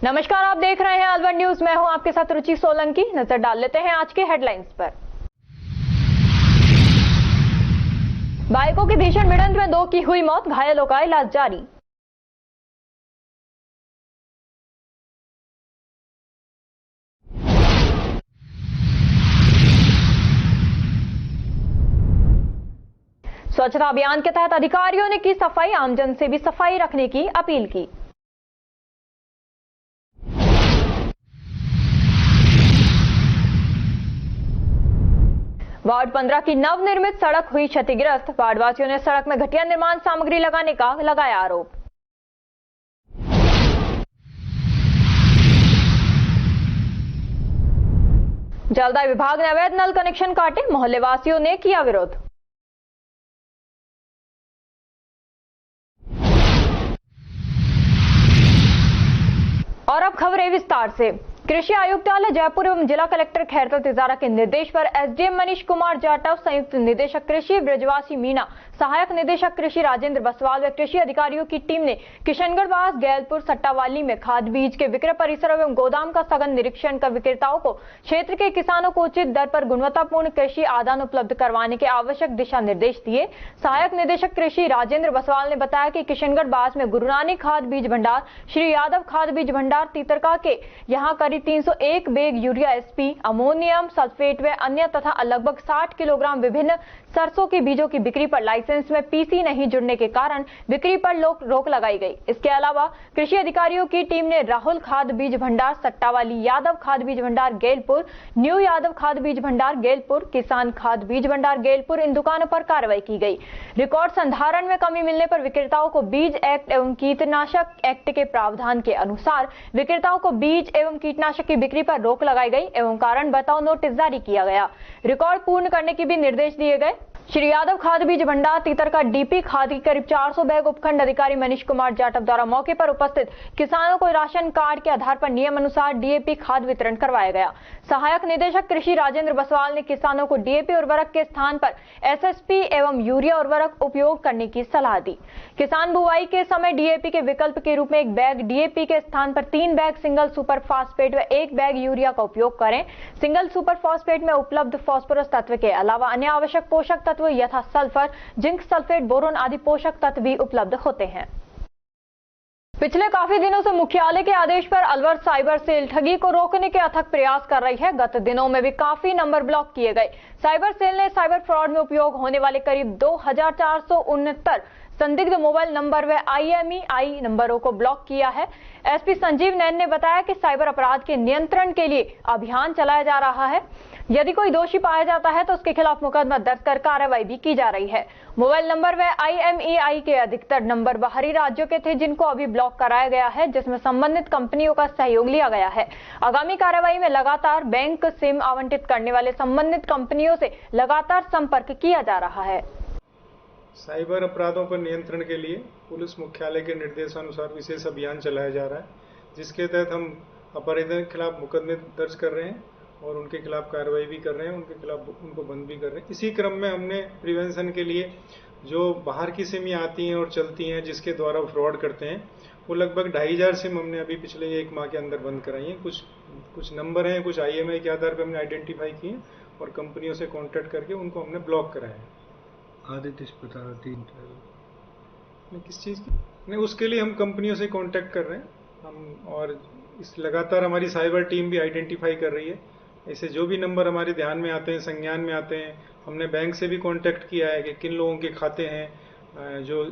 नमस्कार, आप देख रहे हैं अलवर न्यूज। मैं हूं आपके साथ रुचि सोलंकी। नजर डाल लेते हैं आज के हेडलाइंस पर। बाइकों की भीषण भिड़ंत में 2 की हुई मौत, घायलों का इलाज जारी। स्वच्छता अभियान के तहत अधिकारियों ने की सफाई, आमजन से भी सफाई रखने की अपील की। वार्ड 15 की नवनिर्मित सड़क हुई क्षतिग्रस्त, वार्डवासियों ने सड़क में घटिया निर्माण सामग्री लगाने का लगाया आरोप। जलदाय विभाग ने अवैध नल कनेक्शन काटे, मोहल्ले वासियों ने किया विरोध। और अब खबरें विस्तार से। कृषि आयुक्तालय जयपुर एवं जिला कलेक्टर खैरतल तिजारा के निर्देश पर एसडीएम मनीष कुमार जाटव, संयुक्त निदेशक कृषि ब्रजवासी मीणा, सहायक निदेशक कृषि राजेंद्र बसवाल व कृषि अधिकारियों की टीम ने किशनगढ़ बास गैलपुर सट्टावाली में खाद बीज के विक्रय परिसर एवं गोदाम का सघन निरीक्षण कर विक्रेताओं को क्षेत्र के किसानों को उचित दर पर गुणवत्तापूर्ण कृषि आदान उपलब्ध करवाने के आवश्यक दिशा निर्देश दिए। सहायक निदेशक कृषि राजेंद्र बसवाल ने बताया कि किशनगढ़ बास में गुरु नानक खाद बीज भंडार, श्री यादव खाद बीज भंडार तीतरका के यहाँ करीब 301 bag urea SP, ammonium sulphate व अन्य तथा लगभग 60 किलोग्राम विभिन्न सरसों के बीजों की बिक्री पर लाइसेंस में पीसी नहीं जुड़ने के कारण बिक्री पर रोक लगाई गई। इसके अलावा कृषि अधिकारियों की टीम ने राहुल खाद बीज भंडार सट्टावाली, यादव खाद बीज भंडार गेलपुर, न्यू यादव खाद बीज भंडार गेलपुर, किसान खाद बीज भंडार गेलपुर इन दुकानों पर कार्रवाई की गई। रिकॉर्ड संधारण में कमी मिलने पर विक्रेताओं को बीज एक्ट एवं कीटनाशक एक्ट के प्रावधान के अनुसार विक्रेताओं को बीज एवं कीटनाशक की बिक्री पर रोक लगाई गई एवं कारण बताओ नोटिस जारी किया गया। रिकॉर्ड पूर्ण करने के भी निर्देश दिए गए। श्री यादव खाद बीज भंडार तीतरका डीपी खाद की करीब 400 बैग उपखंड अधिकारी मनीष कुमार जाटव द्वारा मौके पर उपस्थित किसानों को राशन कार्ड के आधार पर नियम अनुसार डीएपी खाद वितरण करवाया गया। सहायक निदेशक कृषि राजेंद्र बसवाल ने किसानों को डीएपी उर्वरक के स्थान पर एसएसपी एवं यूरिया उर्वरक उपयोग करने की सलाह दी। किसान बुवाई के समय डीएपी के विकल्प के रूप में 1 बैग डीएपी के स्थान पर 3 बैग सिंगल सुपर फास्फेट व 1 बैग यूरिया का उपयोग करें। सिंगल सुपर फास्फेट में उपलब्ध फास्फोरस तत्व के अलावा अन्य आवश्यक पोषक तत्व यथा सल्फर, जिंक सल्फेट, बोरोन आदि पोषक तत्व भी उपलब्ध होते हैं। पिछले काफी दिनों से मुख्यालय के आदेश पर अलवर साइबर सेल ठगी को रोकने के अथक प्रयास कर रही है। गत दिनों में भी काफी नंबर ब्लॉक किए गए। साइबर सेल ने साइबर फ्रॉड में उपयोग होने वाले करीब 2469 संदिग्ध मोबाइल नंबर व IMEI नंबरों को ब्लॉक किया है। एसपी संजीव नैन ने बताया कि साइबर अपराध के नियंत्रण के लिए अभियान चलाया जा रहा है। यदि कोई दोषी पाया जाता है तो उसके खिलाफ मुकदमा दर्ज कर कार्रवाई भी की जा रही है। मोबाइल नंबर व IMEI के अधिकतर नंबर बाहरी राज्यों के थे, जिनको अभी ब्लॉक कराया गया है, जिसमें संबंधित कंपनियों का सहयोग लिया गया है। आगामी कार्रवाई में लगातार बैंक सिम आवंटित करने वाले संबंधित कंपनियों से लगातार संपर्क किया जा रहा है। साइबर अपराधों पर नियंत्रण के लिए पुलिस मुख्यालय के निर्देशानुसार विशेष अभियान चलाया जा रहा है, जिसके तहत हम अपराधियों के खिलाफ मुकदमे दर्ज कर रहे हैं और उनके खिलाफ कार्रवाई भी कर रहे हैं, उनके खिलाफ उनको बंद भी कर रहे हैं। इसी क्रम में हमने प्रिवेंशन के लिए जो बाहर की सिम आती हैं और चलती हैं, जिसके द्वारा फ्रॉड करते हैं, वो लगभग 2500 सिम हमने अभी पिछले 1 माह के अंदर बंद कराई हैं। कुछ नंबर हैं, कुछ IMEI के आधार पर हमने आइडेंटिफाई किए और कंपनियों से कॉन्टैक्ट करके उनको हमने ब्लॉक कराया है। आदित्य बता 3 किस चीज़ की नहीं, उसके लिए हम कंपनियों से कांटेक्ट कर रहे हैं हम, और इस लगातार हमारी साइबर टीम भी आइडेंटिफाई कर रही है। ऐसे जो भी नंबर हमारे ध्यान में आते हैं, संज्ञान में आते हैं, हमने बैंक से भी कांटेक्ट किया है कि किन लोगों के खाते हैं, जो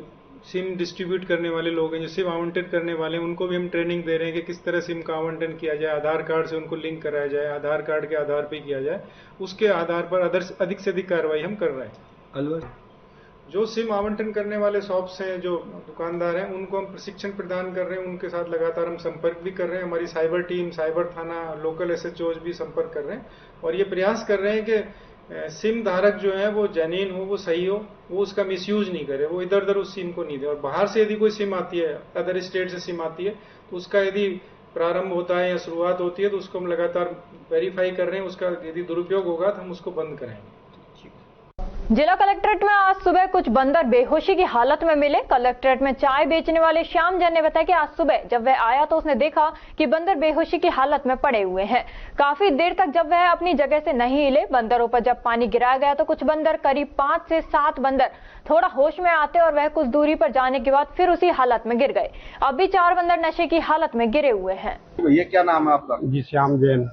सिम डिस्ट्रीब्यूट करने वाले लोग हैं, जो सिम आवंटित करने वाले हैं, उनको भी हम ट्रेनिंग दे रहे हैं कि किस तरह सिम का आवंटन किया जाए, आधार कार्ड से उनको लिंक कराया जाए, आधार कार्ड के आधार पर किया जाए। उसके आधार पर अधिक से अधिक कार्रवाई हम कर रहे हैं। अलवर जो सिम आवंटन करने वाले शॉप्स हैं, जो दुकानदार हैं, उनको हम प्रशिक्षण प्रदान कर रहे हैं, उनके साथ लगातार हम संपर्क भी कर रहे हैं। हमारी साइबर टीम, साइबर थाना, लोकल SHOs भी संपर्क कर रहे हैं और ये प्रयास कर रहे हैं कि सिम धारक जो है वो जेन्युइन हो, वो सही हो, वो उसका मिसयूज नहीं करे, वो इधर उधर उस सिम को नहीं दे। और बाहर से यदि कोई सिम आती है, अदर स्टेट से सिम आती है, तो उसका यदि प्रारंभ होता है या शुरुआत होती है तो उसको हम लगातार वेरीफाई कर रहे हैं। उसका यदि दुरुपयोग होगा तो हम उसको बंद कराएंगे। जिला कलेक्ट्रेट में आज सुबह कुछ बंदर बेहोशी की हालत में मिले। कलेक्ट्रेट में चाय बेचने वाले श्याम जैन ने बताया कि आज सुबह जब वह आया तो उसने देखा कि बंदर बेहोशी की हालत में पड़े हुए हैं। काफी देर तक जब वह अपनी जगह से नहीं हिले, बंदरों पर जब पानी गिराया गया तो कुछ बंदर, करीब 5 से 7 बंदर थोड़ा होश में आते और वह कुछ दूरी पर जाने के बाद फिर उसी हालत में गिर गए। अब भी 4 बंदर नशे की हालत में गिरे हुए हैं। भैया क्या नाम है आपका? जी श्याम जैन।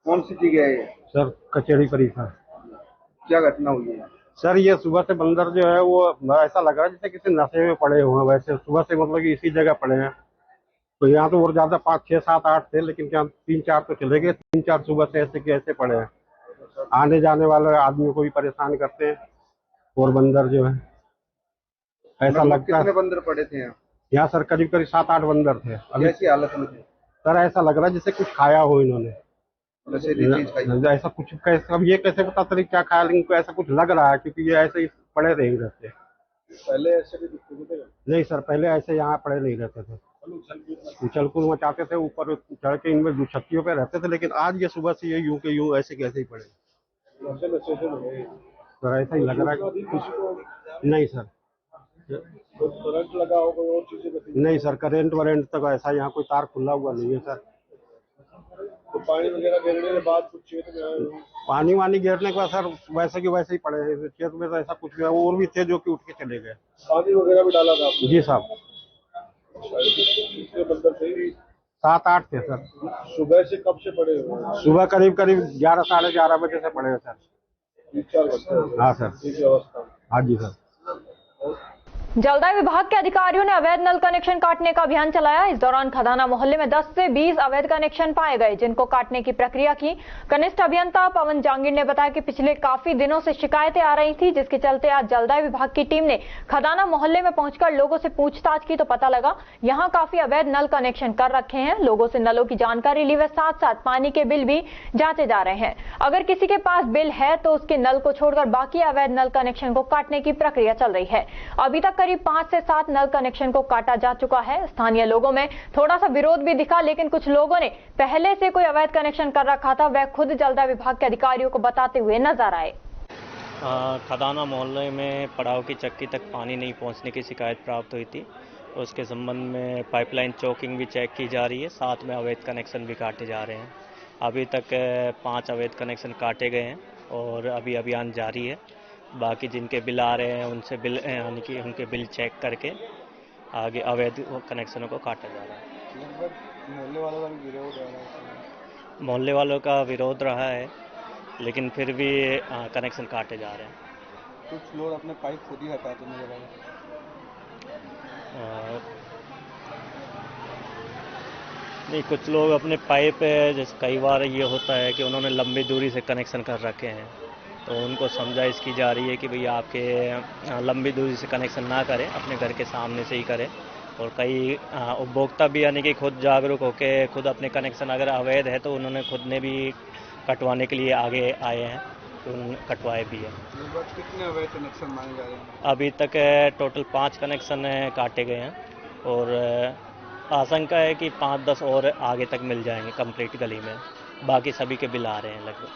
कौन सी जगह है ये? सर कचहरी परिसर। क्या घटना हुई है? सर ये सुबह से बंदर जो है वो ऐसा लग रहा है जैसे किसी नशे में पड़े हुए हैं। वैसे सुबह से मतलब कि इसी जगह पड़े हैं। तो यहाँ तो और ज्यादा 5, 6, 7, 8 थे, लेकिन क्या 3, 4 तो चले गए। 3, 4 सुबह से ऐसे के ऐसे पड़े हैं। आने जाने वाले आदमियों को भी परेशान करते हैं। और बंदर जो है ऐसा लगता है। कितने बंदर पड़े थे यहाँ सर करीब 7, 8 बंदर थे। अभी कैसी हालत में थे? सर ऐसा लग रहा है जैसे कुछ खाया हो इन्होंने। ऐसा कुछ कैसे, अब ये कैसे पता चले क्या खाया, लेकिन इनको ऐसा कुछ लग रहा है क्योंकि ये ऐसे ही पड़े नहीं रहते। पहले ऐसे भी दिखते थे? नहीं सर, पहले ऐसे यहाँ पड़े नहीं रहते थे। उछल कूद मचाते थे, ऊपर चढ़ के इनमें छत्तियों पे रहते थे, लेकिन आज ये सुबह से ये यूं के यूं ऐसे कैसे ही पड़े। सर ऐसा ही लग रहा है कुछ। नहीं सर, करंट लगा हो, कोई और चीजें? नहीं सर, करंट वरेंट तक ऐसा यहाँ कोई तार खुला हुआ नहीं है सर। तो पानी वगैरह गिरने के बाद कुछ क्षेत्र में पानी वानी गिरने के बाद सर वैसे की वैसे ही पड़े हैं। खेत में तो ऐसा कुछ भी और भी थे जो कि उठ के चले गए। पानी वगैरह भी डाला था आपने? जी साहब। कितने बंदर थे? 7, 8 थे सर। सुबह से कब से पड़े हुए? सुबह करीब 11, साढ़े 11 बजे से पड़े हैं सर। 3-4 घंटे? हाँ सर। इस अवस्था? हाँ जी सर। जलदाय विभाग के अधिकारियों ने अवैध नल कनेक्शन काटने का अभियान चलाया। इस दौरान खदाना मोहल्ले में 10 से 20 अवैध कनेक्शन पाए गए, जिनको काटने की प्रक्रिया की। कनिष्ठ अभियंता पवन जांगिड़ ने बताया कि पिछले काफी दिनों से शिकायतें आ रही थी, जिसके चलते आज जलदाय विभाग की टीम ने खदाना मोहल्ले में पहुंचकर लोगों से पूछताछ की तो पता लगा यहाँ काफी अवैध नल कनेक्शन कर रखे हैं। लोगों से नलों की जानकारी ली व साथ साथ पानी के बिल भी जांचे जा रहे हैं। अगर किसी के पास बिल है तो उसके नल को छोड़कर बाकी अवैध नल कनेक्शन को काटने की प्रक्रिया चल रही है। अभी तक करीब 5 से 7 नल कनेक्शन को काटा जा चुका है। स्थानीय लोगों में थोड़ा सा विरोध भी दिखा, लेकिन कुछ लोगों ने पहले से कोई अवैध कनेक्शन कर रखा था, वह खुद जलदाय विभाग के अधिकारियों को बताते हुए नजर आए। खदाना मोहल्ले में पड़ाव की चक्की तक पानी नहीं पहुंचने की शिकायत प्राप्त हुई थी। उसके संबंध में पाइपलाइन चौकिंग भी चेक की जा रही है, साथ में अवैध कनेक्शन भी काटे जा रहे हैं। अभी तक 5 अवैध कनेक्शन काटे गए हैं और अभी अभियान जारी है। बाकी जिनके बिल आ रहे हैं उनसे बिल यानी कि उनके बिल चेक करके आगे अवैध कनेक्शनों को काटा जा रहा है। मोहल्ले वालों का विरोध रहा है, लेकिन फिर भी कनेक्शन काटे जा रहे हैं। कुछ लोग अपने पाइप खुद ही हटाते नजर आ रहे हैं। नहीं, कुछ लोग अपने पाइप, जैसे कई बार ये होता है कि उन्होंने लंबी दूरी से कनेक्शन कर रखे हैं, तो उनको समझाइश की जा रही है कि भैया आपके लंबी दूरी से कनेक्शन ना करें, अपने घर के सामने से ही करें। और कई उपभोक्ता भी यानी कि खुद जागरूक होकर खुद अपने कनेक्शन अगर अवैध है तो उन्होंने खुद ने भी कटवाने के लिए आगे आए हैं, तो उन्होंने कटवाए भी है। कितने अवैध कनेक्शन माने जा रहे हैं? अभी तक टोटल 5 कनेक्शन काटे गए हैं और आशंका है कि 5-10 और आगे तक मिल जाएंगे कंप्लीट गली में। बाकी सभी के बिल आ रहे हैं लगभग।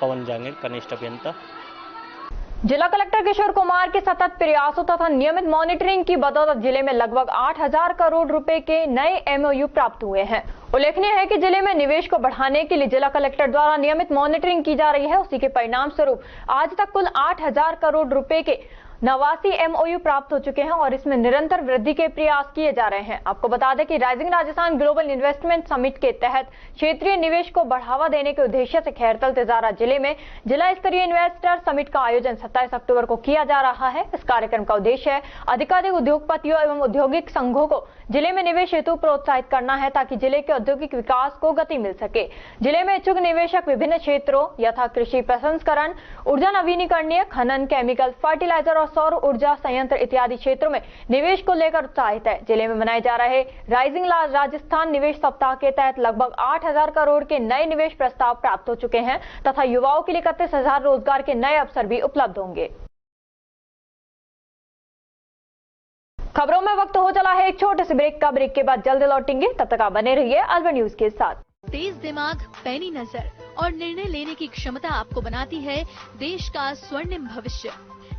पवन जांगिड़, कनिष्ठ अभियंता। जिला कलेक्टर किशोर कुमार के सतत प्रयासों तथा नियमित मॉनिटरिंग की बदौलत जिले में लगभग 8,000 करोड़ रुपए के नए एमओयू प्राप्त हुए हैं। उल्लेखनीय है कि जिले में निवेश को बढ़ाने के लिए जिला कलेक्टर द्वारा नियमित मॉनिटरिंग की जा रही है। उसी के परिणाम स्वरूप आज तक कुल 8,000 करोड़ रुपए के 89 एमओयू प्राप्त हो चुके हैं और इसमें निरंतर वृद्धि के प्रयास किए जा रहे हैं। आपको बता दें कि rising Rajasthan global investment summit के तहत क्षेत्रीय निवेश को बढ़ावा देने के उद्देश्य से खैरतल तिजारा जिले में जिला स्तरीय इन्वेस्टर समिट का आयोजन 27 अक्टूबर को किया जा रहा है। इस कार्यक्रम का उद्देश्य है अधिकाधिक उद्योगपतियों एवं औद्योगिक संघों को जिले में निवेश हेतु प्रोत्साहित करना है, ताकि जिले के औद्योगिक विकास को गति मिल सके। जिले में इच्छुक निवेशक विभिन्न क्षेत्रों यथा कृषि प्रसंस्करण, ऊर्जा नवीनीकरणीय, खनन, केमिकल, फर्टिलाइजर और सौर ऊर्जा संयंत्र इत्यादि क्षेत्रों में निवेश को लेकर उत्साहित है। जिले में मनाए जा रहे राइजिंग राजस्थान निवेश सप्ताह के तहत लगभग 8,000 करोड़ के नए निवेश प्रस्ताव प्राप्त हो चुके हैं तथा युवाओं के लिए 31,000 रोजगार के नए अवसर भी उपलब्ध होंगे। खबरों में वक्त हो चला है एक छोटे से ब्रेक का। ब्रेक के बाद जल्द लौटेंगे, तब तक आप बने रहिए अलवर न्यूज के साथ। तेज दिमाग, पैनी नजर और निर्णय लेने की क्षमता आपको बनाती है देश का स्वर्णिम भविष्य।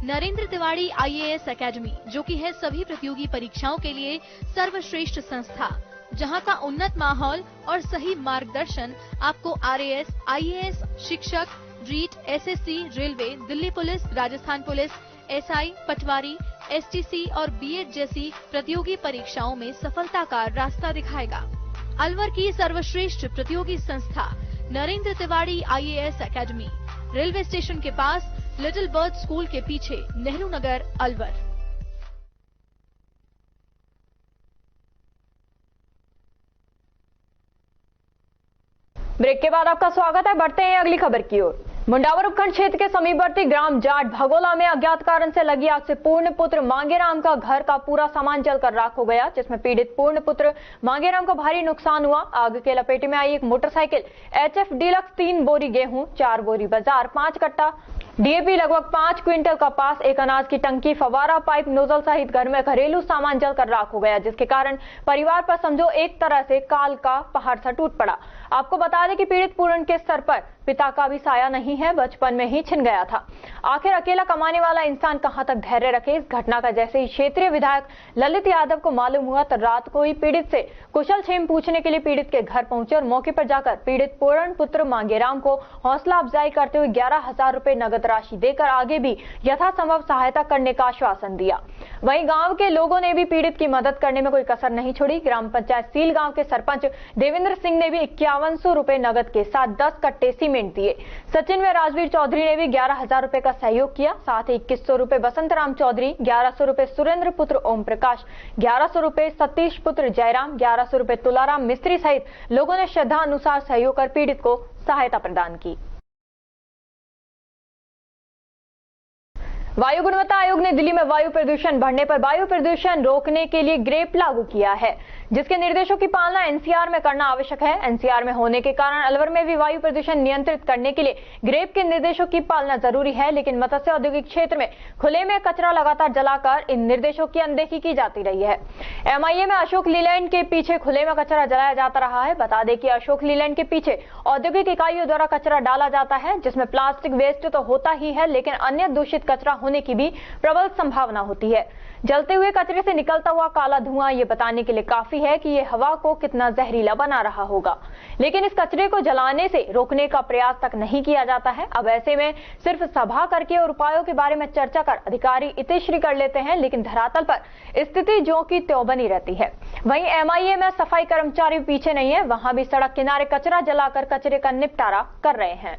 नरेंद्र तिवारी IAS एकेडमी, जो कि है सभी प्रतियोगी परीक्षाओं के लिए सर्वश्रेष्ठ संस्था, जहां का उन्नत माहौल और सही मार्गदर्शन आपको RAS, IAS, शिक्षक, REET, SSC, railway, Delhi police, Rajasthan police, SI, patwari, STC और B.Ed जैसी प्रतियोगी परीक्षाओं में सफलता का रास्ता दिखाएगा। अलवर की सर्वश्रेष्ठ प्रतियोगी संस्था Narendra Tiwari IAS academy, railway station के पास, लिटिल बर्ड स्कूल के पीछे, नेहरू नगर, अलवर। ब्रेक के बाद आपका स्वागत है। बढ़ते हैं अगली खबर की ओर। मुंडावर उपखंड क्षेत्र के समीपवर्ती ग्राम जाट भगोला में अज्ञात कारण से लगी आग से पूर्ण पुत्र मांगेराम का घर का पूरा सामान जलकर राख हो गया, जिसमें पीड़ित पूर्ण पुत्र मांगेराम को भारी नुकसान हुआ। आग के लपेटे में आई एक मोटरसाइकिल, HF डीलक्स, 3 बोरी गेहूं, 4 बोरी बाजार, 5 कट्टा DAP, लगभग 5 क्विंटल कपास, एक अनाज की टंकी, फवारा पाइप, नोजल सहित घर में घरेलू सामान जलकर राख हो गया, जिसके कारण परिवार पर समझो एक तरह से काल का पहाड़ सा टूट पड़ा। आपको बता दें कि पीड़ित पूर्ण के सर पर पिता का भी साया नहीं है, बचपन में ही छिन गया था। आखिर अकेला कमाने वाला इंसान कहां तक धैर्य रखे। इस घटना का जैसे ही क्षेत्रीय विधायक ललित यादव को मालूम हुआ तो रात को ही पीड़ित से कुशल क्षेम पूछने के लिए पीड़ित के घर पहुंचे और मौके पर जाकर पीड़ित पूर्ण पुत्र मांगेराम को हौसला अफजाई करते हुए 11,000 रुपए नगद राशि देकर आगे भी यथासंभव सहायता करने का आश्वासन दिया। वहीं गांव के लोगों ने भी पीड़ित की मदद करने में कोई कसर नहीं छोड़ी। ग्राम पंचायत सील गांव के सरपंच देवेंद्र सिंह ने भी 5100 रुपए नगद के साथ 10 कट्टे सीमेंट दिए। सचिन में राजवीर चौधरी ने भी 11,000 रुपए का सहयोग किया। साथ ही 2100 रुपए बसंत राम चौधरी, 1100 रुपए सुरेंद्र पुत्र ओम प्रकाश, 1100 रुपए सतीश पुत्र जयराम, 1100 रुपए तुलाराम मिस्त्री सहित लोगों ने श्रद्धा अनुसार सहयोग कर पीड़ित को सहायता प्रदान की। वायु गुणवत्ता आयोग ने दिल्ली में वायु प्रदूषण बढ़ने पर वायु प्रदूषण रोकने के लिए ग्रेप लागू किया है, जिसके निर्देशों की पालना NCR में करना आवश्यक है। NCR में होने के कारण अलवर में भी वायु प्रदूषण नियंत्रित करने के लिए ग्रेप के निर्देशों की पालना जरूरी है, लेकिन मत्स्य औद्योगिक क्षेत्र में खुले में कचरा लगातार जलाकर इन निर्देशों की अनदेखी की जाती रही है। MIA में अशोक लीलैंड के पीछे खुले में कचरा जलाया जाता रहा है। बता दें कि अशोक लीलैंड के पीछे औद्योगिक इकाइयों द्वारा कचरा डाला जाता है, जिसमें प्लास्टिक वेस्ट तो होता ही है, लेकिन अन्य दूषित कचरा होने की भी प्रबल संभावना होती है। जलते हुए कचरे से निकलता हुआ काला धुआं ये बताने के लिए काफी है कि ये हवा को कितना जहरीला बना रहा होगा, लेकिन इस कचरे को जलाने से रोकने का प्रयास तक नहीं किया जाता है। अब ऐसे में सिर्फ सभा करके और उपायों के बारे में चर्चा कर अधिकारी इतिश्री कर लेते हैं, लेकिन धरातल पर स्थिति ज्यों की त्यों बनी रहती है। वहीं MIA में सफाई कर्मचारी पीछे नहीं है, वहां भी सड़क किनारे कचरा जलाकर कचरे का निपटारा कर रहे हैं।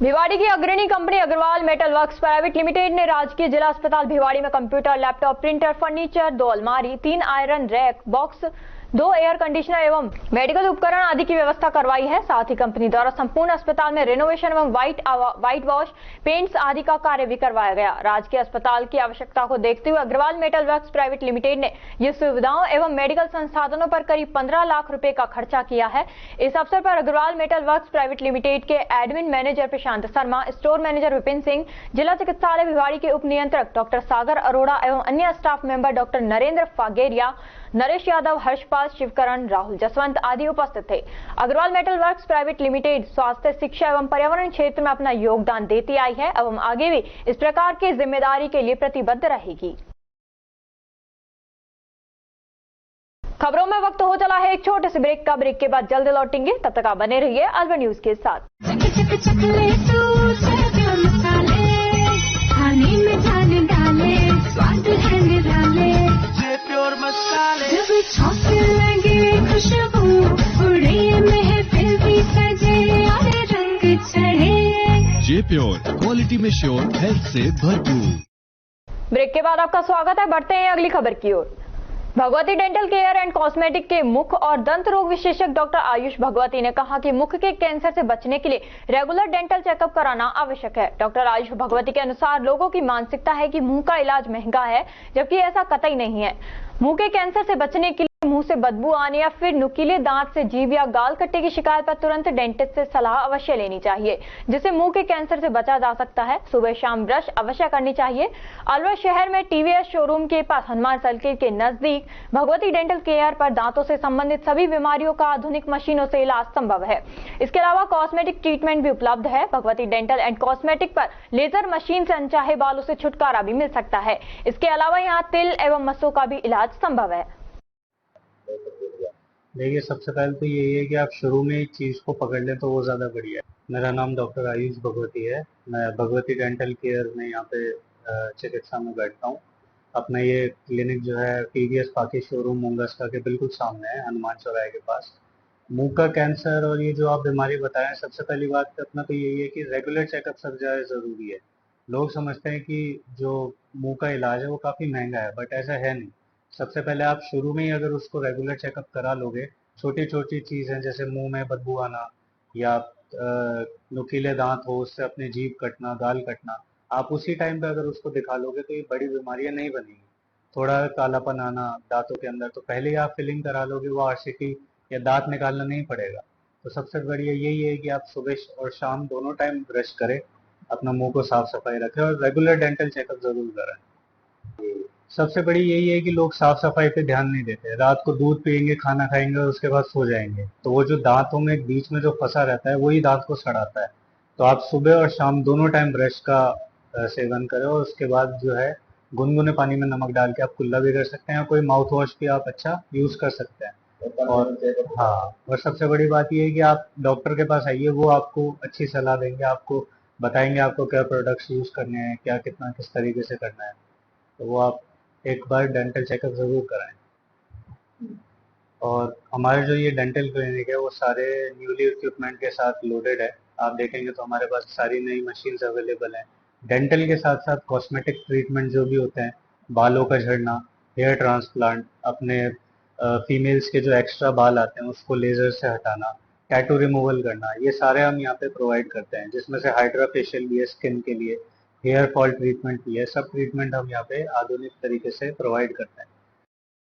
भिवाड़ी की अग्रणी company Agarwal metal works private Limited ने राजकीय जिला अस्पताल भिवाड़ी में कंप्यूटर, लैपटॉप, प्रिंटर, फर्नीचर, 2 अलमारी, 3 iron rack box, 2 air conditioner एवं मेडिकल उपकरण आदि की व्यवस्था करवाई है। साथ ही कंपनी द्वारा संपूर्ण अस्पताल में रेनोवेशन एवं व्हाइट वॉश, पेंट्स आदि का कार्य भी करवाया गया। राजकीय अस्पताल की आवश्यकता को देखते हुए Agarwal metal works private Limited ने ये सुविधाओं एवं मेडिकल संसाधनों पर करीब 15 लाख रुपए का खर्चा किया है। इस अवसर पर Agarwal metal works private Limited के admin manager Prashant Sharma, store manager Vipin Singh, जिला चिकित्सालय भिवाड़ी के उप नियंत्रक डॉक्टर सागर अरोड़ा एवं अन्य staff member doctor Narendra Fageria, Naresh Yadav, Harshpal, Shivkaran, Rahul Jaswant आदि उपस्थित थे। Agarwal metal works private limited स्वास्थ्य, शिक्षा एवं पर्यावरण क्षेत्र में अपना योगदान देती आई है एवं आगे भी इस प्रकार की जिम्मेदारी के लिए प्रतिबद्ध रहेगी। खबरों में वक्त हो चला है एक छोटे से ब्रेक का। ब्रेक के बाद जल्द लौटेंगे, तब तक आप बने रहिए अलवर न्यूज के साथ। जे प्योर, क्वालिटी में श्योर, हेल्थ से भरपूर। ब्रेक के बाद आपका स्वागत है। बढ़ते हैं अगली खबर की ओर। Bhagwati dental care and cosmetic के मुख और दंत रोग विशेषज्ञ डॉक्टर आयुष भगवती ने कहा कि मुख के कैंसर से बचने के लिए रेगुलर डेंटल चेकअप कराना आवश्यक है। डॉक्टर आयुष भगवती के अनुसार लोगों की मानसिकता है कि मुंह का इलाज महंगा है, जबकि ऐसा कतई नहीं है। मुंह के कैंसर से बचने के लिए मुंह मुंह से बदबू आने या फिर नुकीले दांत से जीभ या गाल कटने की शिकायत पर तुरंत डेंटिस्ट से सलाह अवश्य लेनी चाहिए, जिससे मुंह के कैंसर से बचा जा सकता है। सुबह शाम ब्रश अवश्य करनी चाहिए। अलवर शहर में टीवीएस शोरूम के पास हनुमान सर्किल के नजदीक भगवती डेंटल केयर पर दांतों से संबंधित सभी बीमारियों का आधुनिक मशीनों से इलाज संभव है। इसके अलावा कॉस्मेटिक ट्रीटमेंट भी उपलब्ध है। भगवती डेंटल एंड कॉस्मेटिक पर लेजर मशीन से अनचाहे बालों से छुटकारा भी मिल सकता है। इसके अलावा यहाँ तिल एवं मस्सों का भी इलाज संभव है। देखिए, सबसे पहले तो यही है कि आप शुरू में एक चीज को पकड़ लें तो वो ज्यादा बढ़िया है। मेरा नाम डॉक्टर आयुष भगवती है। मैं भगवती डेंटल केयर में यहाँ पे चिकित्सा में बैठता हूँ। अपना ये क्लिनिक जो है टीवीएस पाकी शोरूम मुंगस्का के बिल्कुल सामने है, हनुमान चौराहे के पास। मुंह का कैंसर और ये जो आप बीमारी बताएं, सबसे पहली बात अपना तो यही है कि रेगुलर चेकअप सब जगह जरूरी है। लोग समझते हैं कि जो मुंह का इलाज है वो काफी महंगा है, बट ऐसा है नहीं। सबसे पहले आप शुरू में ही अगर उसको रेगुलर चेकअप करा लोगे, छोटी छोटी चीजें जैसे मुंह में बदबू आना या नुकीले दांत हो उससे अपनी जीभ कटना, गाल कटना, आप उसी टाइम पे अगर उसको दिखा लोगे तो ये बड़ी बीमारियां नहीं बनेंगी। थोड़ा कालापन आना दांतों के अंदर, तो पहले ही आप फिलिंग करा लोगे, वो आरसीटी या दांत निकालना नहीं पड़ेगा। तो सबसे बढ़िया यही है कि आप सुबह और शाम दोनों टाइम ब्रश करें, अपना मुंह को साफ सफाई रखें और रेगुलर डेंटल चेकअप जरूर करें। सबसे बड़ी यही है कि लोग साफ सफाई पे ध्यान नहीं देते। रात को दूध पियेंगे, खाना खाएंगे और उसके बाद सो जाएंगे, तो वो जो दांतों में बीच में जो फंसा रहता है वही दांत को सड़ाता है। तो आप सुबह और शाम दोनों टाइम ब्रश का सेवन करें और उसके बाद जो है गुनगुने पानी में नमक डाल के आप कुल्ला भी कर सकते हैं, या कोई माउथ वॉश भी आप अच्छा यूज कर सकते हैं। और हाँ, और सबसे बड़ी बात यह है कि आप डॉक्टर के पास आइए, वो आपको अच्छी सलाह देंगे, आपको बताएंगे आपको क्या प्रोडक्ट्स यूज करने हैं, क्या कितना किस तरीके से करना है। तो वो आप एक बार डेंटल चेकअप जरूर कराएं। और हमारे जो ये डेंटल क्लिनिक है वो सारे न्यूली इक्विपमेंट के साथ लोडेड है। आप देखेंगे तो हमारे पास सारी नई मशीन्स अवेलेबल हैं। डेंटल के साथ साथ कॉस्मेटिक ट्रीटमेंट जो भी होते हैं, बालों का झड़ना, हेयर ट्रांसप्लांट, अपने फीमेल्स के जो एक्स्ट्रा बाल आते हैं उसको लेजर से हटाना, टैटू रिमूवल करना, ये सारे हम यहाँ पे प्रोवाइड करते हैं, जिसमें से हाइड्रा फेशियल भी है स्किन के लिए, हेयर फॉल ट्रीटमेंट भी है। सब ट्रीटमेंट हम यहाँ पे आधुनिक तरीके से प्रोवाइड करते हैं।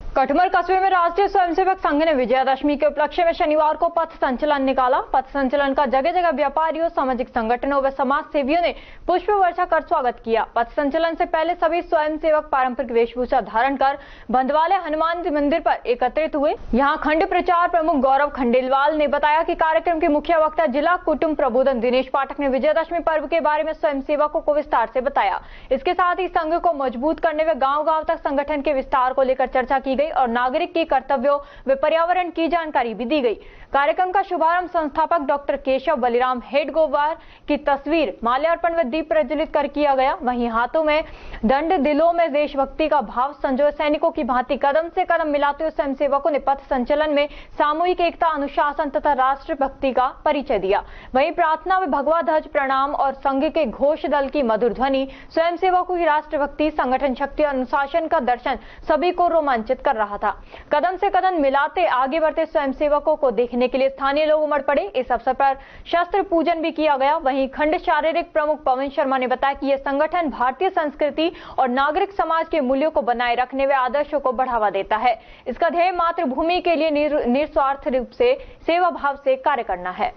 कटुमर कस्बे में राष्ट्रीय स्वयंसेवक संघ ने विजयादशमी के उपलक्ष्य में शनिवार को पथ संचलन निकाला। पथ संचलन का जगह जगह व्यापारियों, सामाजिक संगठनों व समाज सेवियों ने पुष्प वर्षा कर स्वागत किया। पथ संचलन से पहले सभी स्वयंसेवक पारंपरिक वेशभूषा धारण कर बंधवाले हनुमान जी मंदिर पर एकत्रित हुए। यहाँ खंड प्रचार प्रमुख गौरव खंडेलवाल ने बताया कि कार्यक्रम के मुख्य वक्ता जिला कुटुंब प्रबोधन दिनेश पाठक ने विजयादशमी पर्व के बारे में स्वयंसेवकों को विस्तार से बताया। इसके साथ ही संघ को मजबूत करने व गाँव-गाँव तक संगठन के विस्तार को लेकर चर्चा की और नागरिक के कर्तव्यों व पर्यावरण की जानकारी भी दी गई। कार्यक्रम का शुभारंभ संस्थापक डॉक्टर केशव बलिराम हेडगोवार की तस्वीर, माल्यार्पण व दीप प्रज्वलित कर किया गया। वहीं हाथों में दंड, दिलों में देशभक्ति का भाव संजोए सैनिकों की भांति कदम से कदम मिलाते हुए स्वयंसेवकों ने पथ संचलन में सामूहिक एकता, अनुशासन तथा राष्ट्रभक्ति का परिचय दिया। वहीं प्रार्थना व भगवा ध्वज प्रणाम और संघ के घोष दल की मधुर ध्वनि स्वयंसेवकों की राष्ट्रभक्ति, संगठन शक्ति और अनुशासन का दर्शन सभी को रोमांचित कर रहा था। कदम से कदम मिलाते आगे बढ़ते स्वयंसेवकों को देखने के लिए स्थानीय लोग उमड़ पड़े। इस अवसर पर शस्त्र पूजन भी किया गया। वहीं खंड शारीरिक प्रमुख पवन शर्मा ने बताया कि यह संगठन भारतीय संस्कृति और नागरिक समाज के मूल्यों को बनाए रखने व आदर्शों को बढ़ावा देता है। इसका ध्येय मातृभूमि के लिए निस्वार्थ रूप से सेवा भाव से कार्य करना है।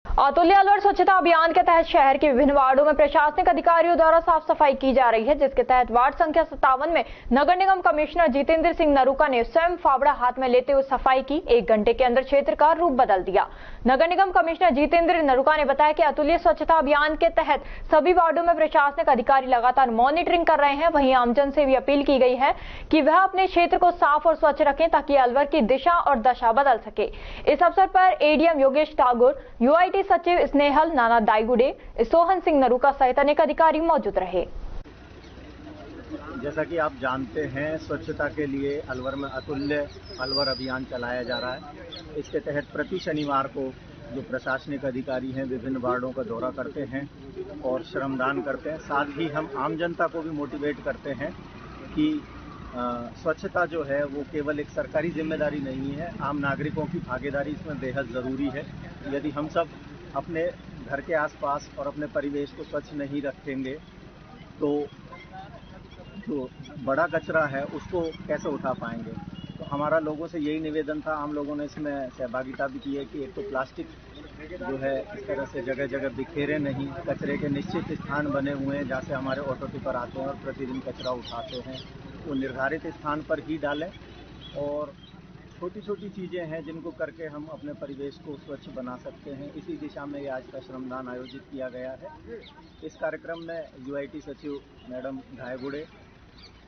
अतुल्य अलवर स्वच्छता अभियान के तहत शहर के विभिन्न वार्डों में प्रशासनिक अधिकारियों द्वारा साफ सफाई की जा रही है, जिसके तहत वार्ड संख्या 57 में नगर निगम कमिश्नर जितेंद्र सिंह नरूका ने स्वयं फावड़ा हाथ में लेते हुए सफाई की। 1 घंटे के अंदर क्षेत्र का रूप बदल दिया। नगर निगम कमिश्नर जितेंद्र नरूका ने बताया कि अतुल्य स्वच्छता अभियान के तहत सभी वार्डों में प्रशासनिक अधिकारी लगातार मॉनिटरिंग कर रहे हैं। वहीं आमजन से भी अपील की गई है कि वह अपने क्षेत्र को साफ और स्वच्छ रखें ताकि अलवर की दिशा और दशा बदल सके। इस अवसर पर एडीएम योगेश ठाकुर, यूआईटी सचिव स्नेहल, नाना दाईगुडे, सोहन सिंह नरूका सहित अनेक अधिकारी मौजूद रहे। जैसा कि आप जानते हैं, स्वच्छता के लिए अलवर में अतुल्य अलवर अभियान चलाया जा रहा है। इसके तहत प्रति शनिवार को जो प्रशासनिक अधिकारी हैं विभिन्न वार्डों का दौरा करते हैं और श्रमदान करते हैं। साथ ही हम आम जनता को भी मोटिवेट करते हैं कि स्वच्छता जो है वो केवल एक सरकारी जिम्मेदारी नहीं है, आम नागरिकों की भागीदारी इसमें बेहद ज़रूरी है। यदि हम सब अपने घर के आसपास और अपने परिवेश को स्वच्छ नहीं रखेंगे तो जो बड़ा कचरा है उसको कैसे उठा पाएंगे। तो तो हमारा लोगों से यही निवेदन था, हम लोगों ने इसमें सहभागिता भी की है कि एक तो प्लास्टिक जो है इस तरह से जगह जगह बिखेरे नहीं, कचरे के निश्चित स्थान बने हुए हैं जहाँ से हमारे ऑटो टिपर आते हैं और प्रतिदिन कचरा उठाते हैं, वो निर्धारित स्थान पर ही डालें। और छोटी छोटी चीज़ें हैं जिनको करके हम अपने परिवेश को स्वच्छ बना सकते हैं, इसी दिशा में ये आज का श्रमदान आयोजित किया गया है। इस कार्यक्रम में यूआईटी सचिव मैडम घायगुड़े,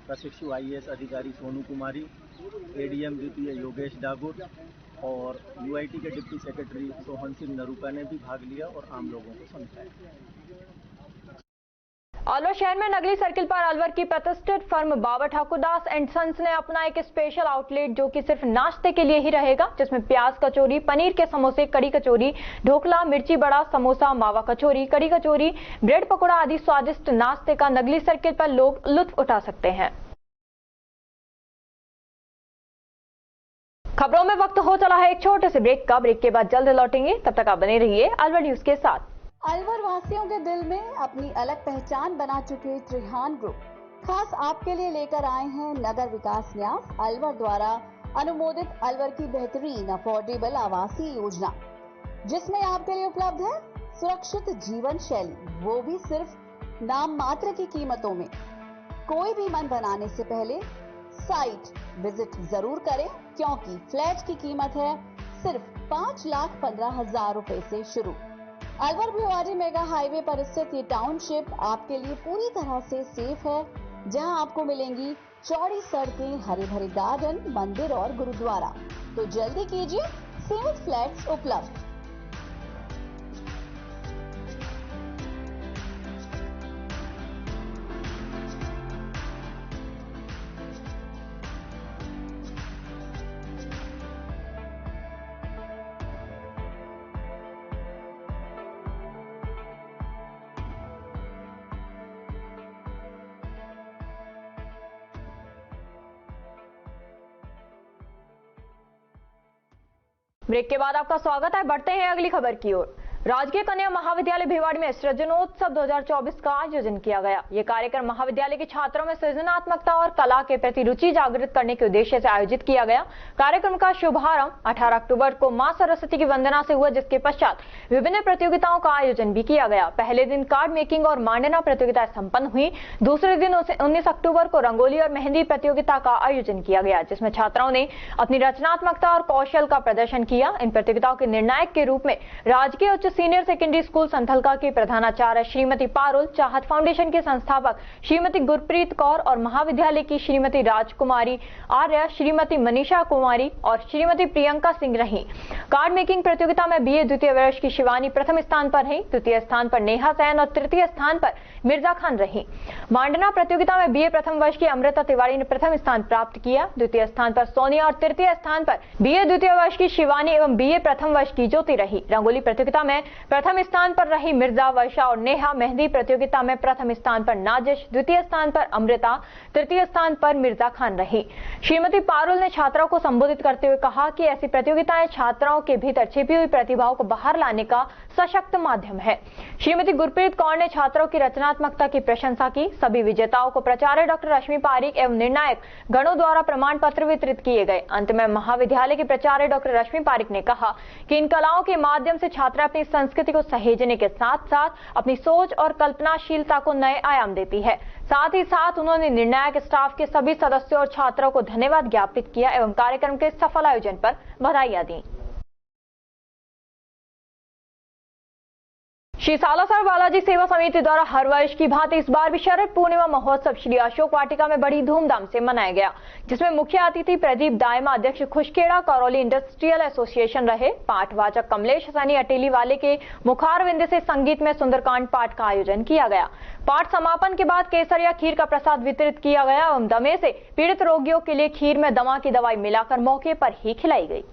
प्रशिक्षु IAS अधिकारी सोनू कुमारी, ADM द्वितीय योगेश डागुर और यूआईटी के डिप्टी सेक्रेटरी सोहन सिंह नरूका ने भी भाग लिया और आम लोगों को समझाया। अलवर शहर में नगली सर्किल पर अलवर की प्रतिष्ठित firm Baba Thakurdas and Sons ने अपना एक स्पेशल आउटलेट जो कि सिर्फ नाश्ते के लिए ही रहेगा, जिसमें प्याज कचौरी, पनीर के समोसे, कड़ी कचौरी, ढोकला, मिर्ची बड़ा, समोसा, मावा कचौरी, कड़ी कचौरी, ब्रेड पकौड़ा आदि स्वादिष्ट नाश्ते का नगली सर्किल पर लोग लुत्फ उठा सकते हैं। खबरों में वक्त हो चला है एक छोटे से ब्रेक का। ब्रेक के बाद जल्द लौटेंगे, तब तक आप बने रहिए अलवर न्यूज के साथ। अलवर वासियों के दिल में अपनी अलग पहचान बना चुके त्रिहान ग्रुप खास आपके लिए लेकर आए हैं नगर विकास न्यास अलवर द्वारा अनुमोदित अलवर की बेहतरीन अफोर्डेबल आवासीय योजना, जिसमें आपके लिए उपलब्ध है सुरक्षित जीवन शैली, वो भी सिर्फ नाम मात्र की कीमतों में। कोई भी मन बनाने से पहले साइट विजिट जरूर करें, क्योंकि फ्लैट की कीमत है सिर्फ 5,15,000 रुपए से शुरू। अलवर भिवाड़ी मेगा हाईवे पर स्थित ये टाउनशिप आपके लिए पूरी तरह से सेफ है, जहां आपको मिलेंगी चौड़ी सड़कें, हरे भरे गार्डन, मंदिर और गुरुद्वारा। तो जल्दी कीजिए, सीमित फ्लैट्स उपलब्ध। ब्रेक के बाद आपका स्वागत है। बढ़ते हैं अगली खबर की ओर। राजकीय कन्या महाविद्यालय भिवाड़ी में सृजनोत्सव 2024 का आयोजन किया गया। ये कार्यक्रम महाविद्यालय के छात्रों में सृजनात्मकता और कला के प्रति रुचि जागृत करने के उद्देश्य से आयोजित किया गया। कार्यक्रम का शुभारंभ 18 अक्टूबर को मां सरस्वती की वंदना से हुआ, जिसके पश्चात विभिन्न प्रतियोगिताओं का आयोजन भी किया गया। पहले दिन कार्ड मेकिंग और मांडना प्रतियोगिता संपन्न हुई। दूसरे दिन 19 अक्टूबर को रंगोली और मेहंदी प्रतियोगिता का आयोजन किया गया, जिसमें छात्राओं ने अपनी रचनात्मकता और कौशल का प्रदर्शन किया। इन प्रतियोगिताओं के निर्णायक के रूप में राजकीय उच्च सीनियर सेकेंडरी स्कूल संथलका की प्रधानाचार्य श्रीमती पारुल, चाहत फाउंडेशन के संस्थापक श्रीमती गुरप्रीत कौर और महाविद्यालय की श्रीमती राजकुमारी आर्य, श्रीमती मनीषा कुमारी और श्रीमती प्रियंका सिंह रही। कार्ड मेकिंग प्रतियोगिता में BA द्वितीय वर्ष की शिवानी प्रथम स्थान पर रही, द्वितीय स्थान पर नेहा सैन और तृतीय स्थान पर मिर्जा खान रही। मांडना प्रतियोगिता में BA प्रथम वर्ष की अमृता तिवारी ने प्रथम स्थान प्राप्त किया, द्वितीय स्थान पर सोनिया और तृतीय स्थान पर BA द्वितीय वर्ष की शिवानी एवं BA प्रथम वर्ष की ज्योति रही। रंगोली प्रतियोगिता में प्रथम स्थान पर रही मिर्जा, वर्षा और नेहा। मेहंदी प्रतियोगिता में प्रथम स्थान पर नाजिश, द्वितीय स्थान पर अमृता, तृतीय स्थान पर मिर्जा खान रही। श्रीमती पारुल ने छात्राओं को संबोधित करते हुए कहा कि ऐसी प्रतियोगिताएं छात्राओं के भीतर छिपी हुई प्रतिभाओं को बाहर लाने का सशक्त माध्यम है। श्रीमती गुरप्रीत कौर ने छात्रों की रचनात्मकता की प्रशंसा की। सभी विजेताओं को प्राचार्य डॉक्टर रश्मि पारीक एवं निर्णायक गणों द्वारा प्रमाण पत्र वितरित किए गए। अंत में महाविद्यालय के प्राचार्य डॉक्टर रश्मि पारीक ने कहा कि इन कलाओं के माध्यम से छात्रा अपनी संस्कृति को सहेजने के साथ साथ अपनी सोच और कल्पनाशीलता को नए आयाम देती है। साथ ही साथ उन्होंने निर्णायक स्टाफ के सभी सदस्यों और छात्रों को धन्यवाद ज्ञापित किया एवं कार्यक्रम के सफल आयोजन पर बधाइयां दी। श्री सालासर बालाजी सेवा समिति द्वारा हर वर्ष की भांति इस बार भी शरद पूर्णिमा महोत्सव श्री अशोक वाटिका में बड़ी धूमधाम से मनाया गया, जिसमें मुख्य अतिथि प्रदीप दायमा, अध्यक्ष खुशखेड़ा करौली इंडस्ट्रियल एसोसिएशन रहे। पाठवाचक कमलेश सैनी अटेली वाले के मुखारविंद से संगीत में सुंदरकांड पाठ का आयोजन किया गया। पाठ समापन के बाद केसर या खीर का प्रसाद वितरित किया गया एवं दमे से पीड़ित रोगियों के लिए खीर में दमा की दवाई मिलाकर मौके पर ही खिलाई गई।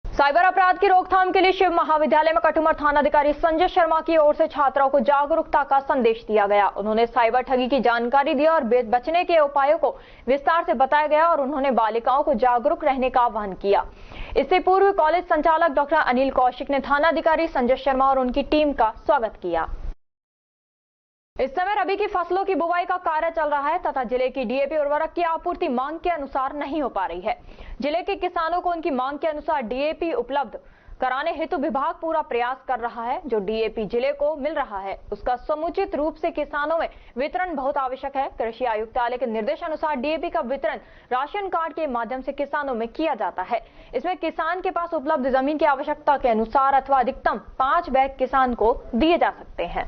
साइबर अपराध की रोकथाम के लिए शिव महाविद्यालय में कटुमर थानाधिकारी संजय शर्मा की ओर से छात्राओं को जागरूकता का संदेश दिया गया। उन्होंने साइबर ठगी की जानकारी दी और बचने के उपायों को विस्तार से बताया गया और उन्होंने बालिकाओं को जागरूक रहने का आह्वान किया। इससे पूर्व कॉलेज संचालक डॉक्टर अनिल कौशिक ने थानाधिकारी संजय शर्मा और उनकी टीम का स्वागत किया। इस समय रबी की फसलों की बुवाई का कार्य चल रहा है तथा जिले की डीएपी उर्वरक की आपूर्ति मांग के अनुसार नहीं हो पा रही है। जिले के किसानों को उनकी मांग के अनुसार डीएपी उपलब्ध कराने हेतु विभाग पूरा प्रयास कर रहा है। जो डीएपी जिले को मिल रहा है उसका समुचित रूप से किसानों में वितरण बहुत आवश्यक है। कृषि आयुक्तालय के निर्देशानुसार डीएपी का वितरण राशन कार्ड के माध्यम से किसानों में किया जाता है। इसमें किसान के पास उपलब्ध जमीन की आवश्यकता के अनुसार अथवा अधिकतम 5 बैग किसान को दिए जा सकते हैं।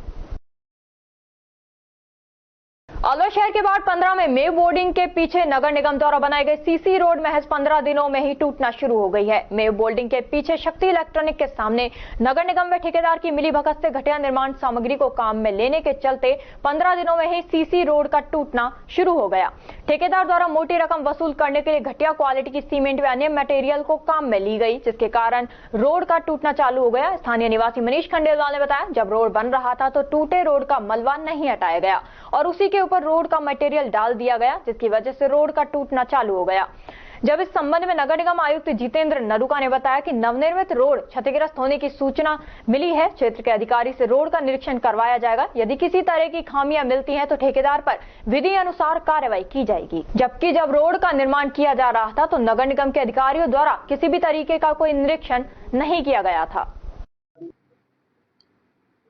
अलवर शहर के वार्ड 15 में मेव बोर्डिंग के पीछे नगर निगम द्वारा बनाए गए सीसी रोड महज 15 दिनों में ही टूटना शुरू हो गई है। मेव बोर्डिंग के पीछे शक्ति इलेक्ट्रॉनिक के सामने नगर निगम व ठेकेदार की मिलीभगत से घटिया निर्माण सामग्री को काम में लेने के चलते 15 दिनों में ही सीसी रोड का टूटना शुरू हो गया। ठेकेदार द्वारा मोटी रकम वसूल करने के लिए घटिया क्वालिटी की सीमेंट व अन्य मटेरियल को काम में ली गई, जिसके कारण रोड का टूटना चालू हो गया। स्थानीय निवासी मनीष खंडेलवाल ने बताया, जब रोड बन रहा था तो टूटे रोड का मलबा नहीं हटाया गया और उसी के ऊपर रोड का मटेरियल डाल दिया गया, जिसकी वजह से रोड का टूटना चालू हो गया। जब इस संबंध में नगर निगम आयुक्त जितेंद्र नरुका ने बताया कि नवनिर्मित रोड क्षतिग्रस्त होने की सूचना मिली है, क्षेत्र के अधिकारी से रोड का निरीक्षण करवाया जाएगा। यदि किसी तरह की खामियां मिलती हैं तो ठेकेदार पर विधि अनुसार कार्रवाई की जाएगी। जबकि जब रोड का निर्माण किया जा रहा था तो नगर निगम के अधिकारियों द्वारा किसी भी तरीके का कोई निरीक्षण नहीं किया गया था।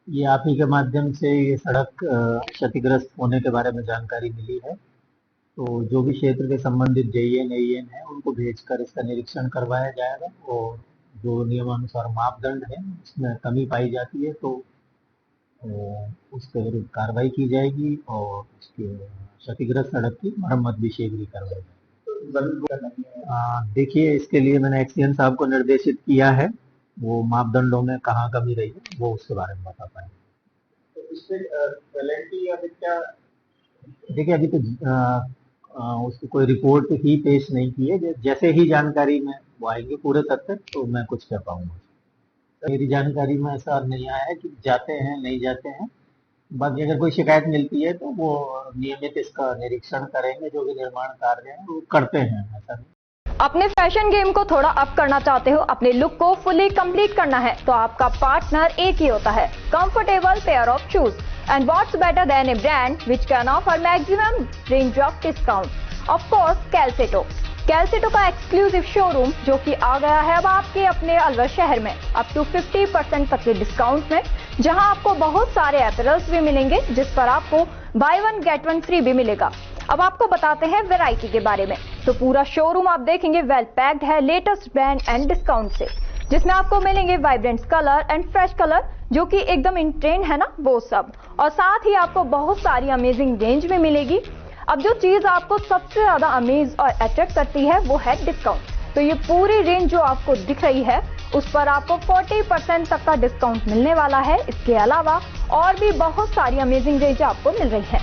ये आप ही के माध्यम से ये सड़क क्षतिग्रस्त होने के बारे में जानकारी मिली है, तो जो भी क्षेत्र के संबंधित जेईएन एईएन है उनको भेजकर इसका निरीक्षण करवाया जाएगा और जो नियमानुसार मापदंड है उसमें कमी पाई जाती है तो उसके विरुद्ध कार्रवाई की जाएगी और उसके क्षतिग्रस्त सड़क की मरम्मत भी शीघ्र करवाई जाएगी। देखिए, इसके लिए मैंने एक्सीएन साहब को निर्देशित किया है, वो मापदंडों में कहाँ कमी रही है वो उसके बारे में बता पाएंगे। तो इससे पेनल्टी या फिर क्या? देखिए, अभी तो उसकी कोई रिपोर्ट ही पेश नहीं की है। जैसे ही जानकारी में वो आएंगे पूरे तथ्य तो मैं कुछ कह पाऊंगा। मेरी जानकारी में ऐसा नहीं आया है कि जाते हैं नहीं जाते हैं। बाकी अगर कोई शिकायत मिलती है तो वो नियमित इसका निरीक्षण करेंगे, जो भी निर्माण कार्य है वो करते हैं। ऐसा नहीं। अपने फैशन गेम को थोड़ा अप करना चाहते हो, अपने लुक को फुली कंप्लीट करना है तो आपका पार्टनर एक ही होता है, comfortable pair of shoes. And what's better than a brand which can offer maximum range of discount. Of course Calceto. Calceto का एक्सक्लूसिव शोरूम जो कि आ गया है अब आपके अपने अलवर शहर में अप टू 50% तक के डिस्काउंट में, जहां आपको बहुत सारे अपैरल्स भी मिलेंगे जिस पर आपको बाय 1 गेट 1 फ्री भी मिलेगा। अब आपको बताते हैं वैरायटी के बारे में। तो पूरा शोरूम आप देखेंगे वेल पैक्ड है लेटेस्ट ब्रांड एंड डिस्काउंट से, जिसमें आपको मिलेंगे vibrant colour and fresh colour जो कि एकदम इन ट्रेंड है ना वो सब, और साथ ही आपको बहुत सारी अमेजिंग रेंज में मिलेगी। अब जो चीज आपको सबसे ज्यादा अमेज और अट्रैक्ट करती है वो है डिस्काउंट। तो ये पूरी रेंज जो आपको दिख रही है उस पर आपको 40% तक का डिस्काउंट मिलने वाला है। इसके अलावा और भी बहुत सारी अमेजिंग रेंज आपको मिल रही है।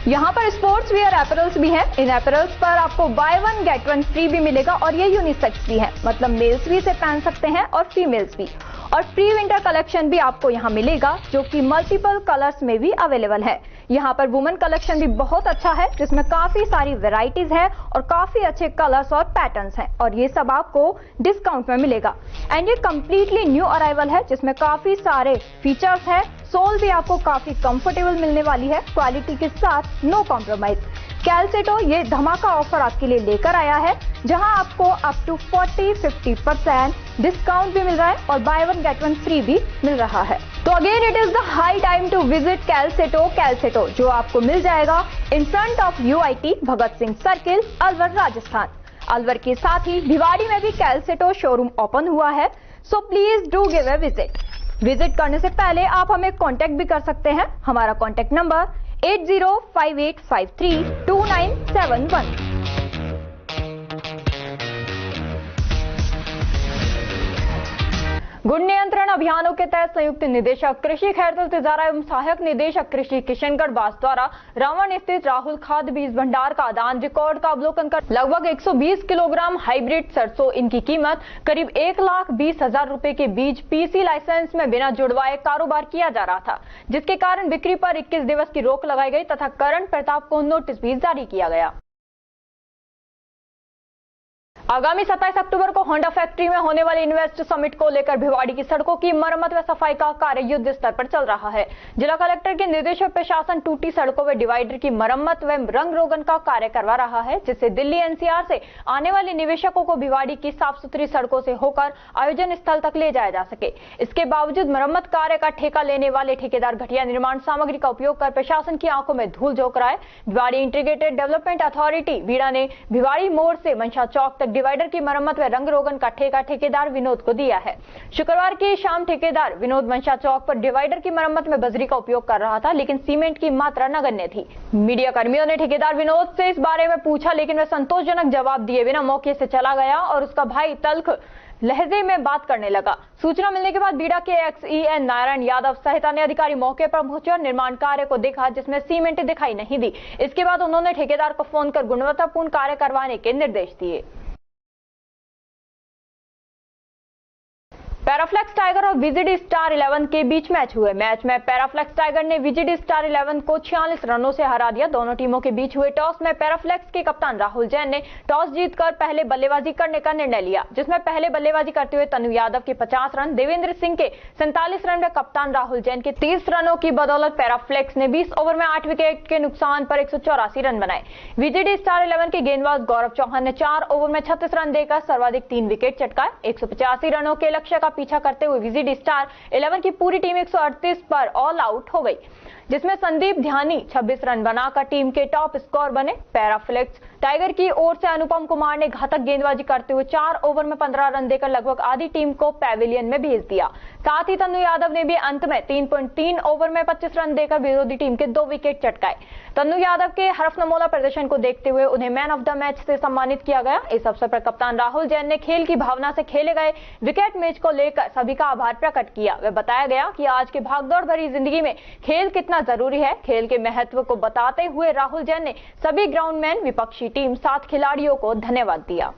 यहाँ पर स्पोर्ट्स वियर अपैरल्स भी हैं। इन अपैरल्स पर आपको बाय 1 गेट 1 फ्री भी मिलेगा और ये यूनिसेक्स भी है, मतलब मेल्स भी इसे पहन सकते हैं और फीमेल्स भी। और प्री विंटर कलेक्शन भी आपको यहाँ मिलेगा जो कि मल्टीपल कलर्स में भी अवेलेबल है। यहाँ पर वुमेन कलेक्शन भी बहुत अच्छा है जिसमें काफी सारी वेराइटीज है और काफी अच्छे कलर्स और पैटर्न्स हैं, और ये सब आपको डिस्काउंट में मिलेगा। एंड ये कंप्लीटली न्यू अराइवल है जिसमें काफी सारे फीचर्स है। सोल भी आपको काफी कंफर्टेबल मिलने वाली है, क्वालिटी के साथ नो कॉम्प्रोमाइज। कैलसेटो ये धमाका ऑफर आपके लिए लेकर आया है जहां आपको अप टू 40-50% डिस्काउंट भी मिल रहा है और बाय 1 गेट 1 फ्री भी मिल रहा है। तो again it is the high time to visit Calceto जो आपको मिल जाएगा in front of UIT Bhagat Singh circle, Alwar, Rajasthan. Alwar के साथ ही भिवाड़ी में भी कैलसेटो शोरूम ओपन हुआ है, so please do give a visit. Visit करने से पहले आप हमें कांटेक्ट भी कर सकते हैं। हमारा कांटेक्ट नंबर 8058532971। गुण नियंत्रण अभियानों के तहत संयुक्त निदेशक कृषि खैरतुल तिजारा एवं सहायक निदेशक कृषि किशनगढ़ बास द्वारा रावण स्थित राहुल खाद बीज भंडार का आदान रिकॉर्ड का अवलोकन कर लगभग 120 किलोग्राम हाइब्रिड सरसों, इनकी कीमत करीब 1,20,000 रुपए के बीज PC लाइसेंस में बिना जुड़वाए कारोबार किया जा रहा था, जिसके कारण बिक्री पर 21 दिवस की रोक लगाई गई तथा करण प्रताप को नोटिस भी जारी किया गया। आगामी 27 अक्टूबर को होंडा फैक्ट्री में होने वाले इन्वेस्ट समिट को लेकर भिवाड़ी की सड़कों की मरम्मत व सफाई का कार्य युद्ध स्तर पर चल रहा है। जिला कलेक्टर के निर्देश पर प्रशासन टूटी सड़कों व डिवाइडर की मरम्मत व रंग रोगन का कार्य करवा रहा है, जिससे दिल्ली एनसीआर से आने वाले निवेशकों को भिवाड़ी की साफ सुथरी सड़कों से होकर आयोजन स्थल तक ले जाया जा सके। इसके बावजूद मरम्मत कार्य का ठेका लेने वाले ठेकेदार घटिया निर्माण सामग्री का उपयोग कर प्रशासन की आंखों में धूल झोंक रहा है। भिवाड़ी इंटीग्रेटेड डेवलपमेंट अथॉरिटी बीड़ा ने भिवाड़ी मोड़ से मंशा चौक तक डिवाइडर की मरम्मत व रंग रोगन का ठेका ठेकेदार विनोद को दिया है। शुक्रवार की शाम ठेकेदार विनोद मंशा चौक पर डिवाइडर की मरम्मत में बजरी का उपयोग कर रहा था, लेकिन सीमेंट की मात्रा नगण्य थी। मीडिया कर्मियों ने ठेकेदार विनोद से इस बारे में पूछा, लेकिन वह संतोषजनक जवाब दिए बिना मौके से चला गया और उसका भाई तल्ख लहजे में बात करने लगा। सूचना मिलने के बाद बीड़ा के XEN नारायण यादव सहित अन्य अधिकारी मौके पर पहुंचे और निर्माण कार्य को देखा, जिसमें सीमेंट दिखाई नहीं दी। इसके बाद उन्होंने ठेकेदार को फोन कर गुणवत्तापूर्ण कार्य करवाने के निर्देश दिए। पैराफ्लेक्स टाइगर और VGD स्टार 11 के बीच मैच हुए। मैच में पैराफ्लेक्स टाइगर ने VGD स्टार 11 को 46 रनों से हरा दिया। दोनों टीमों के बीच हुए टॉस में पैराफ्लेक्स के कप्तान राहुल जैन ने टॉस जीतकर पहले बल्लेबाजी करने का निर्णय लिया, जिसमें पहले बल्लेबाजी करते हुए तनु यादव के 50 रन, देवेंद्र सिंह के 47 रन व कप्तान राहुल जैन के 30 रनों की बदौलत पैराफ्लेक्स ने 20 ओवर में 8 विकेट के नुकसान पर 184 रन बनाए। VGD स्टार 11 के गेंदबाज गौरव चौहान ने 4 ओवर में 36 रन देकर सर्वाधिक 3 विकेट चटकाए। 185 रनों के लक्ष्य का पीछा करते हुए VGD स्टार 11 की पूरी टीम 138 पर ऑल आउट हो गई, जिसमें संदीप ध्यानी 26 रन बनाकर टीम के टॉप स्कोर बने। पैराफ्लेक्स टाइगर की ओर से अनुपम कुमार ने घातक गेंदबाजी करते हुए 4 ओवर में 15 रन देकर लगभग आधी टीम को पैविलियन में भेज दिया। साथ ही तनु यादव ने भी अंत में 3.3 ओवर में 25 रन देकर विरोधी टीम के 2 विकेट चटकाए। तनु यादव के हरफनमौला प्रदर्शन को देखते हुए उन्हें मैन ऑफ द मैच से सम्मानित किया गया। इस अवसर पर कप्तान राहुल जैन ने खेल की भावना से खेले गए विकेट मैच को लेकर सभी का आभार प्रकट किया। वह बताया गया कि आज के भागदौड़ भरी जिंदगी में खेल कितना जरूरी है। खेल के महत्व को बताते हुए राहुल जैन ने सभी ग्राउंडमैन, विपक्षी टीम, 7 खिलाड़ियों को धन्यवाद दिया।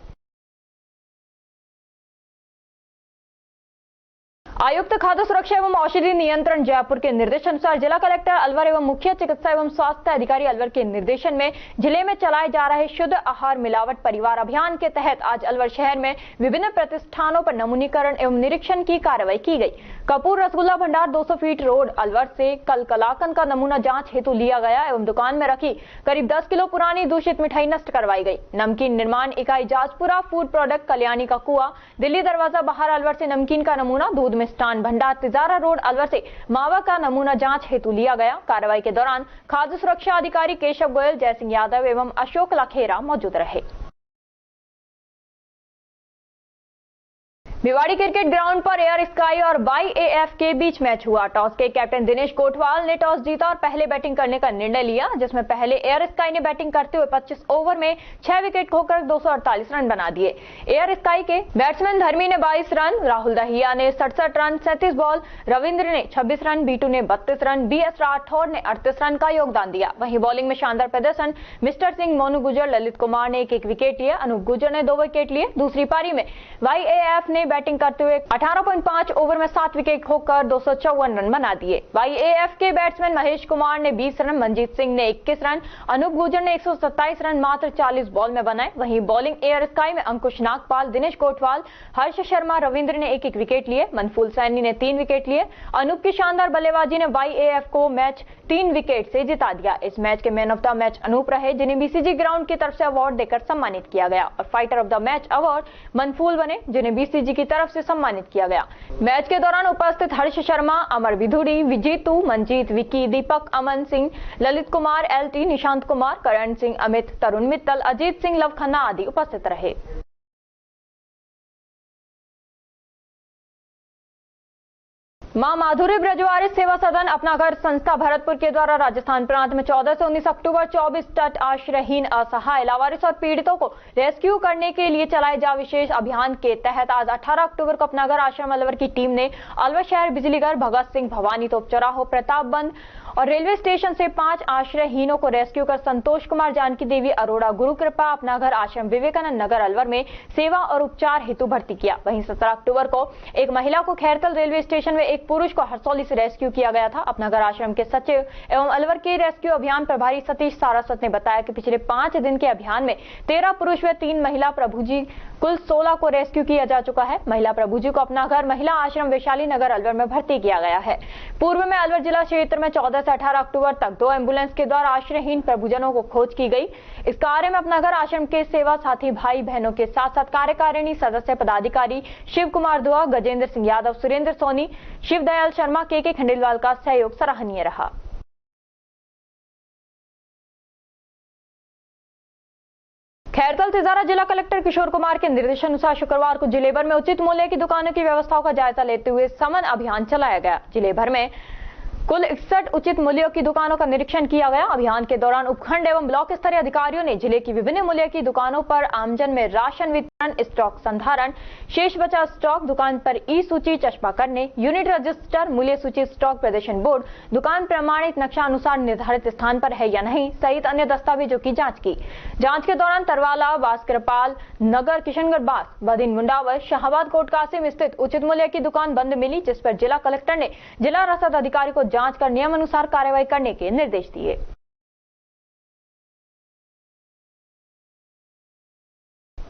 आयुक्त खाद्य सुरक्षा एवं औषधि नियंत्रण जयपुर के निर्देशानुसार जिला कलेक्टर अलवर एवं मुख्य चिकित्सा एवं स्वास्थ्य अधिकारी अलवर के निर्देशन में जिले में चलाए जा रहे शुद्ध आहार मिलावट परिवार अभियान के तहत आज अलवर शहर में विभिन्न प्रतिष्ठानों पर नमूनीकरण एवं निरीक्षण की कार्रवाई की गई। कपूर रसगुल्ला भंडार 200 फीट रोड अलवर से कल कलाकंद का नमूना जांच हेतु लिया गया एवं दुकान में रखी करीब 10 किलो पुरानी दूषित मिठाई नष्ट करवाई गई। नमकीन निर्माण इकाई जाजपुरा फूड प्रोडक्ट कल्याणी का कुआ दिल्ली दरवाजा बाहर अलवर से नमकीन का नमूना, दूध मिष्ठान भंडार तिजारा रोड अलवर से मावा का नमूना जांच हेतु लिया गया। कार्रवाई के दौरान खाद्य सुरक्षा अधिकारी केशव गोयल, जयसिंह यादव एवं अशोक लाखेरा मौजूद रहे। भिवाड़ी क्रिकेट ग्राउंड पर एयर स्काई और YAF के बीच मैच हुआ। टॉस के कैप्टन दिनेश कोटवाल ने टॉस जीता और पहले बैटिंग करने का निर्णय लिया, जिसमें पहले एयर स्काई ने बैटिंग करते हुए 25 ओवर में 6 विकेट खोकर 248 रन बना दिए। एयर स्काई के बैट्समैन धर्मी ने 22 रन, राहुल दहिया ने 67 रन, 37 बॉल, रविंद्र ने 26 रन, बीटू ने 32 रन, BS राठौर ने 38 रन का योगदान दिया। वहीं बॉलिंग में शानदार प्रदर्शन मिस्टर सिंह, मोनू गुजर, ललित कुमार ने एक विकेट लिए, अनूप गुजर ने 2 विकेट लिए। दूसरी पारी में YAF ने बैटिंग करते हुए 18.5 ओवर में 7 विकेट खोकर 254 रन बना दिए। YAF के बैट्समैन महेश कुमार ने 20 रन, मनजीत सिंह ने 21 रन, अनूप गुजर ने 127 रन मात्र 40 बॉल में बनाए। वहीं बॉलिंग एयर स्काई में अंकुश नागपाल, दिनेश कोटवाल, हर्ष शर्मा, रविंद्र ने एक विकेट लिए, मनफूल सैनी ने 3 विकेट लिए। अनूप की शानदार बल्लेबाजी ने YAF को मैच 3 विकेट से जिता दिया। इस मैच के man of the match Anup रहे, जिन्हें BCG ग्राउंड की तरफ से अवार्ड देकर सम्मानित किया गया, और fighter of the match award Manphool बने, जिन्हें BCG की तरफ से सम्मानित किया गया। मैच के दौरान उपस्थित हर्ष शर्मा, अमर विधुड़ी, विजेतु, मंजीत, विकी, दीपक, अमन सिंह, ललित कुमार, LT, निशांत कुमार, करण सिंह, अमित, तरुण मित्तल, अजीत सिंह, लव खन्ना आदि उपस्थित रहे। मां माधुरी ब्रजवारी सेवा सदन अपना घर संस्था भरतपुर के द्वारा राजस्थान प्रांत में 14 से 19 अक्टूबर 24 तट आश्रयहीन, असहाय, लावारिस और पीड़ितों को रेस्क्यू करने के लिए चलाए जा विशेष अभियान के तहत आज 18 अक्टूबर को अपना घर आश्रम अलवर की टीम ने अलवर शहर, बिजलीघर, भगत सिंह, भवानी तोप चौराहो, प्रतापबंद और रेलवे स्टेशन से 5 आश्रयहीनों को रेस्क्यू कर संतोष कुमार, जानकी देवी अरोड़ा, गुरु कृपा अपना घर आश्रम विवेकानंद नगर अलवर में सेवा और उपचार हेतु भर्ती किया। वहीं 17 अक्टूबर को एक महिला को खैरतल रेलवे स्टेशन में एक पुरुष को हरसौली से रेस्क्यू किया गया था। अपना घर आश्रम के सचिव एवं अलवर के रेस्क्यू अभियान प्रभारी सतीश सारस्वत ने बताया कि पिछले 5 दिन के अभियान में 13 पुरुष व 3 महिला प्रभुजी कुल 16 को रेस्क्यू किया जा चुका है। महिला प्रभुजी को अपना घर महिला आश्रम वैशाली नगर अलवर में भर्ती किया गया है। पूर्व में अलवर जिला क्षेत्र में 14 से 18 अक्टूबर तक 2 एम्बुलेंस के द्वारा आश्रयहीन प्रभुजनों को खोज की गई। इस कार्य में अपना घर आश्रम के सेवा साथी भाई बहनों के साथ साथ कार्यकारिणी सदस्य पदाधिकारी शिव कुमार दुआ, गजेंद्र सिंह यादव, सुरेंद्र सोनी, शिवदयाल शर्मा, के खंडेलवाल का सहयोग सराहनीय रहा। खैरतल तिजारा जिला कलेक्टर किशोर कुमार के निर्देशानुसार शुक्रवार को जिले भर में उचित मूल्य की दुकानों की व्यवस्थाओं का जायजा लेते हुए समन अभियान चलाया गया। जिले भर में कुल 61 उचित मूल्यों की दुकानों का निरीक्षण किया गया। अभियान के दौरान उपखंड एवं ब्लॉक स्तरीय अधिकारियों ने जिले की विभिन्न मूल्य की दुकानों पर आमजन में राशन वितरण, स्टॉक संधारण, शेष बचा स्टॉक, दुकान पर ई सूची चस्पा करने, यूनिट रजिस्टर, मूल्य सूची, स्टॉक प्रदर्शन बोर्ड, दुकान प्रमाणित नक्शा अनुसार निर्धारित स्थान पर है या नहीं सहित अन्य दस्तावेजों की जाँच की। जाँच के दौरान तरवाला, बास्करपाल नगर, किशनगढ़ बास, बदिन मुंडावर, शाहबाद कोट कासिम स्थित उचित मूल्य की दुकान बंद मिली, जिस पर जिला कलेक्टर ने जिला रसद अधिकारी को जांच कर नियम अनुसार कार्रवाई करने के निर्देश दिए।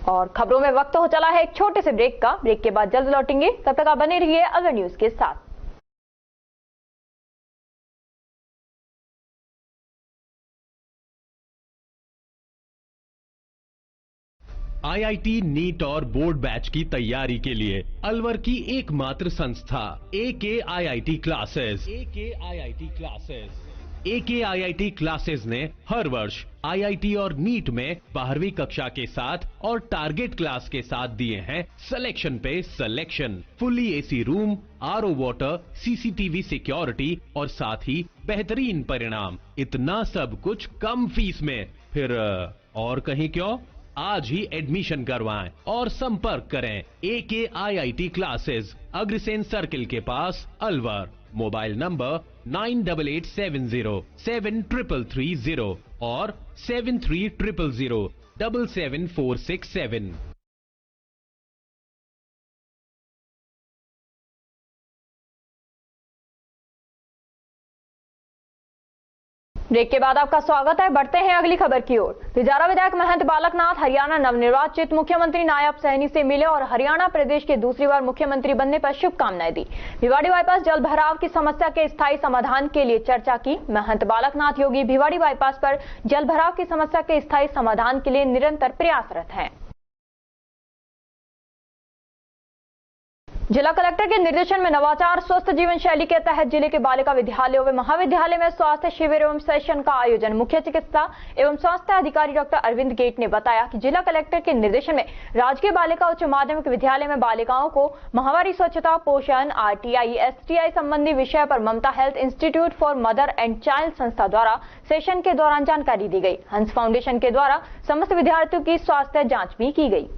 और खबरों में वक्त हो चला है एक छोटे से ब्रेक का। ब्रेक के बाद जल्द लौटेंगे, तब तक आप बने रहिए अलवर न्यूज के साथ। आईआईटी, नीट और बोर्ड बैच की तैयारी के लिए अलवर की एकमात्र संस्था AKIIT क्लासेस। AKIIT क्लासेस ने हर वर्ष आईआईटी और नीट में 12वीं कक्षा के साथ और टारगेट क्लास के साथ दिए हैं सिलेक्शन पे selection. Fully AC room, RO water, CCTV security और साथ ही बेहतरीन परिणाम। इतना सब कुछ कम फीस में, फिर और कहीं क्यों? आज ही एडमिशन करवाएं और संपर्क करें AKIIT क्लासेस, अग्रसेन सर्किल के पास अलवर। मोबाइल नंबर 9877073330 और 7300077467। ब्रेक के बाद आपका स्वागत है। बढ़ते हैं अगली खबर की ओर। तिजारा विधायक महंत बालकनाथ हरियाणा नवनिर्वाचित मुख्यमंत्री नायब सैनी से मिले और हरियाणा प्रदेश के दूसरी बार मुख्यमंत्री बनने पर शुभकामनाएं दी। भिवाड़ी बाईपास जल भराव की समस्या के स्थायी समाधान के लिए चर्चा की। महंत बालकनाथ योगी भिवाड़ी बाईपास पर जल भराव की समस्या के स्थायी समाधान के लिए निरंतर प्रयासरत हैं। जिला कलेक्टर के निर्देशन में नवाचार स्वस्थ जीवन शैली के तहत जिले के बालिका विद्यालयों व महाविद्यालय में स्वास्थ्य शिविर एवं सेशन का आयोजन मुख्य चिकित्सा एवं स्वास्थ्य अधिकारी डॉक्टर अरविंद गेट ने बताया कि जिला कलेक्टर के निर्देशन में राजकीय बालिका उच्च माध्यमिक विद्यालय में बालिकाओं को माहवारी स्वच्छता, पोषण, RTI, STI संबंधी विषय पर Mamta health institute for mother and child संस्था द्वारा सेशन के दौरान जानकारी दी गई। हंस फाउंडेशन के द्वारा समस्त विद्यार्थियों की स्वास्थ्य जाँच भी की गई।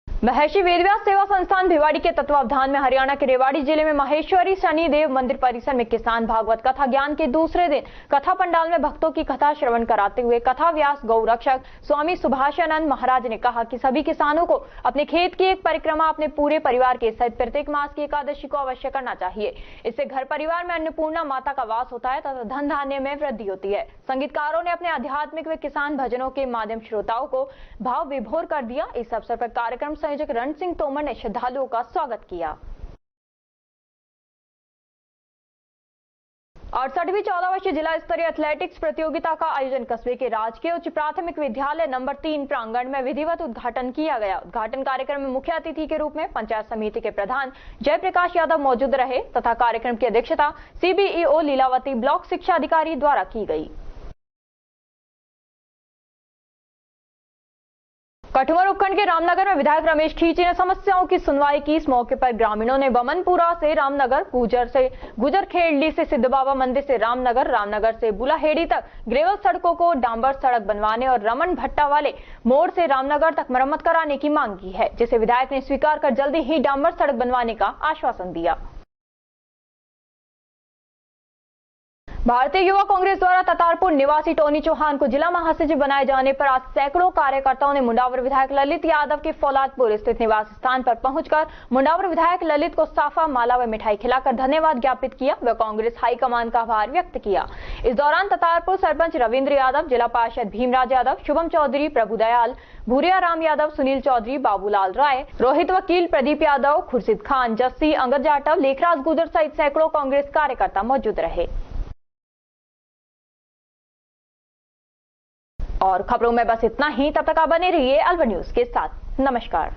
महर्षि वेदव्यास सेवा संस्थान भिवाड़ी के तत्वावधान में हरियाणा के रेवाड़ी जिले में माहेश्वरी शनिदेव मंदिर परिसर में किसान भागवत कथा ज्ञान के दूसरे दिन कथा पंडाल में भक्तों की कथा श्रवण कराते हुए कथा व्यास गौरक्षक स्वामी सुभाषानंद महाराज ने कहा कि सभी किसानों को अपने खेत की एक परिक्रमा अपने पूरे परिवार के सहित प्रत्येक मास की एकादशी को अवश्य करना चाहिए। इससे घर परिवार में अन्नपूर्णा माता का वास होता है तथा धन धान्य में वृद्धि होती है। संगीतकारों ने अपने आध्यात्मिक व किसान भजनों के माध्यम श्रोताओं को भाव विभोर कर दिया। इस अवसर पर कार्यक्रम संयोजक रण सिंह तोमर ने श्रद्धालुओं का स्वागत किया। 68वीं 14 वर्षीय जिला स्तरीय एथलेटिक्स प्रतियोगिता का आयोजन कस्बे के राजकीय उच्च प्राथमिक विद्यालय नंबर 3 प्रांगण में विधिवत उद्घाटन किया गया। उद्घाटन कार्यक्रम में मुख्य अतिथि के रूप में पंचायत समिति के प्रधान जयप्रकाश यादव मौजूद रहे तथा कार्यक्रम की अध्यक्षता CBEO लीलावती ब्लॉक शिक्षा अधिकारी द्वारा की गई। कठुआ उपखंड के रामनगर में विधायक रमेश खींची ने समस्याओं की सुनवाई की। इस मौके पर ग्रामीणों ने बमनपुरा से रामनगर, गुजर खेड़ली से सिद्ध बाबा मंदिर से रामनगर, रामनगर से बुलाहेड़ी तक ग्रेवल सड़कों को डांबर सड़क बनवाने और रमन भट्टा वाले मोड़ से रामनगर तक मरम्मत कराने की मांग की है, जिसे विधायक ने स्वीकार कर जल्दी ही डांबर सड़क बनवाने का आश्वासन दिया। भारतीय युवा कांग्रेस द्वारा ततारपुर निवासी टोनी चौहान को जिला महासचिव बनाए जाने पर आज सैकड़ों कार्यकर्ताओं ने मुंडावर विधायक ललित यादव के फौलादपुर स्थित निवास स्थान पर पहुंचकर मुंडावर विधायक ललित को साफा, माला व मिठाई खिलाकर धन्यवाद ज्ञापित किया व कांग्रेस हाईकमान का आभार व्यक्त किया। इस दौरान ततारपुर सरपंच रविंद्र यादव, जिला पार्षद भीमराज यादव, शुभम चौधरी, प्रभुदयाल, भूरिया राम यादव, सुनील चौधरी, बाबूलाल राय, रोहित वकील, प्रदीप यादव, खुर्शीद खान, जस्सी, अंगद जाटव, लेखराज गुजर सहित सैकड़ों कांग्रेस कार्यकर्ता मौजूद रहे। और खबरों में बस इतना ही। तब तक आप बने रहिए अलवर न्यूज के साथ। नमस्कार।